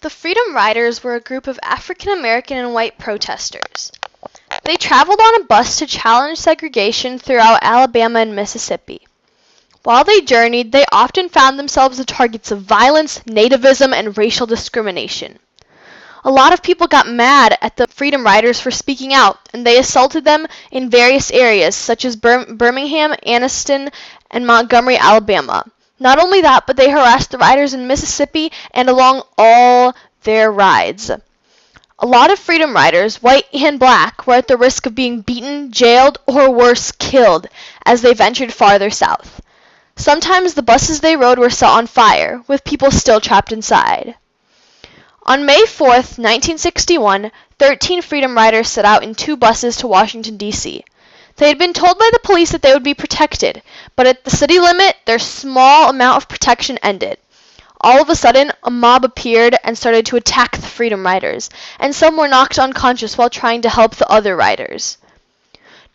The Freedom Riders were a group of African American and white protesters. They traveled on a bus to challenge segregation throughout Alabama and Mississippi. While they journeyed, they often found themselves the targets of violence, nativism, and racial discrimination. A lot of people got mad at the Freedom Riders for speaking out, and they assaulted them in various areas, such as Birmingham, Anniston, and Montgomery, Alabama. Not only that, but they harassed the riders in Mississippi and along all their rides. A lot of Freedom Riders, white and black, were at the risk of being beaten, jailed, or worse, killed as they ventured farther south. Sometimes the buses they rode were set on fire, with people still trapped inside. On May 4th, 1961, 13 Freedom Riders set out in 2 buses to Washington, D.C. They had been told by the police that they would be protected, but at the city limit, their small amount of protection ended. All of a sudden, a mob appeared and started to attack the Freedom Riders, and some were knocked unconscious while trying to help the other riders.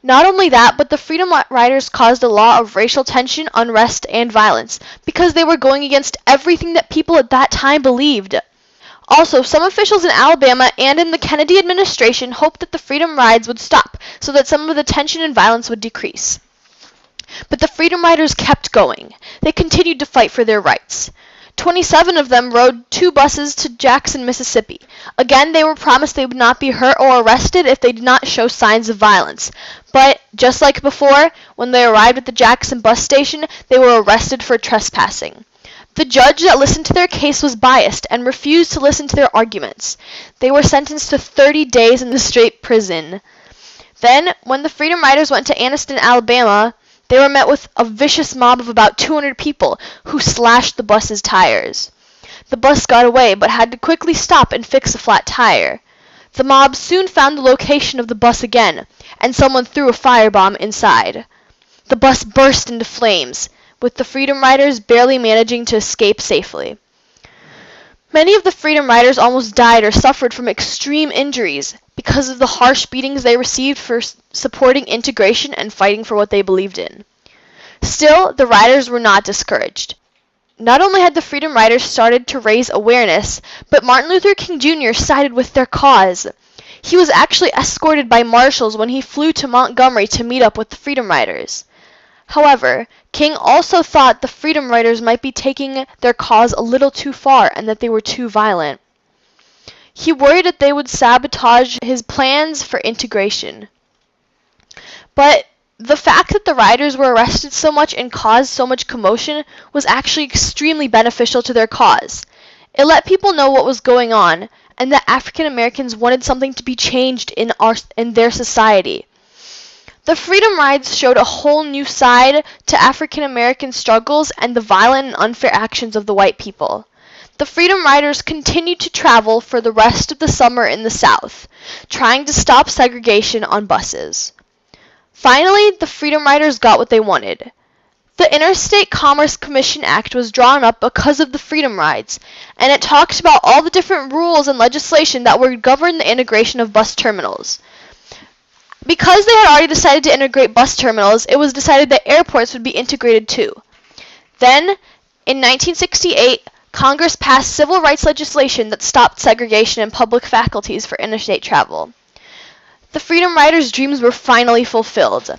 Not only that, but the Freedom Riders caused a lot of racial tension, unrest, and violence, because they were going against everything that people at that time believed. Also, some officials in Alabama and in the Kennedy administration hoped that the Freedom Rides would stop so that some of the tension and violence would decrease. But the Freedom Riders kept going. They continued to fight for their rights. 27 of them rode 2 buses to Jackson, Mississippi. Again, they were promised they would not be hurt or arrested if they did not show signs of violence. But, just like before, when they arrived at the Jackson bus station, they were arrested for trespassing. The judge that listened to their case was biased and refused to listen to their arguments. They were sentenced to 30 days in the state prison. Then, when the Freedom Riders went to Anniston, Alabama, they were met with a vicious mob of about 200 people who slashed the bus's tires. The bus got away but had to quickly stop and fix a flat tire. The mob soon found the location of the bus again, and someone threw a firebomb inside. The bus burst into flames, with the Freedom Riders barely managing to escape safely. Many of the Freedom Riders almost died or suffered from extreme injuries because of the harsh beatings they received for supporting integration and fighting for what they believed in. Still, the riders were not discouraged. Not only had the Freedom Riders started to raise awareness, but Martin Luther King Jr. sided with their cause. He was actually escorted by marshals when he flew to Montgomery to meet up with the Freedom Riders. However, King also thought the Freedom Riders might be taking their cause a little too far and that they were too violent. He worried that they would sabotage his plans for integration. But the fact that the riders were arrested so much and caused so much commotion was actually extremely beneficial to their cause. It let people know what was going on and that African Americans wanted something to be changed in their society. The Freedom Rides showed a whole new side to African American struggles and the violent and unfair actions of the white people. The Freedom Riders continued to travel for the rest of the summer in the South, trying to stop segregation on buses. Finally, the Freedom Riders got what they wanted. The Interstate Commerce Commission Act was drawn up because of the Freedom Rides, and it talked about all the different rules and legislation that would govern the integration of bus terminals. Because they had already decided to integrate bus terminals, it was decided that airports would be integrated too. Then, in 1968, Congress passed civil rights legislation that stopped segregation in public faculties for interstate travel. The Freedom Riders' dreams were finally fulfilled.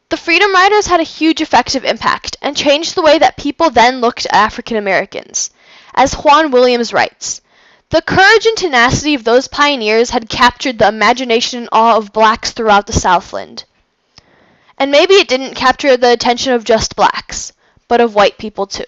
The Freedom Riders had a huge effective impact and changed the way that people then looked at African Americans. As Juan Williams writes, "The courage and tenacity of those pioneers had captured the imagination and awe of blacks throughout the Southland. And maybe it didn't capture the attention of just blacks, but of white people too."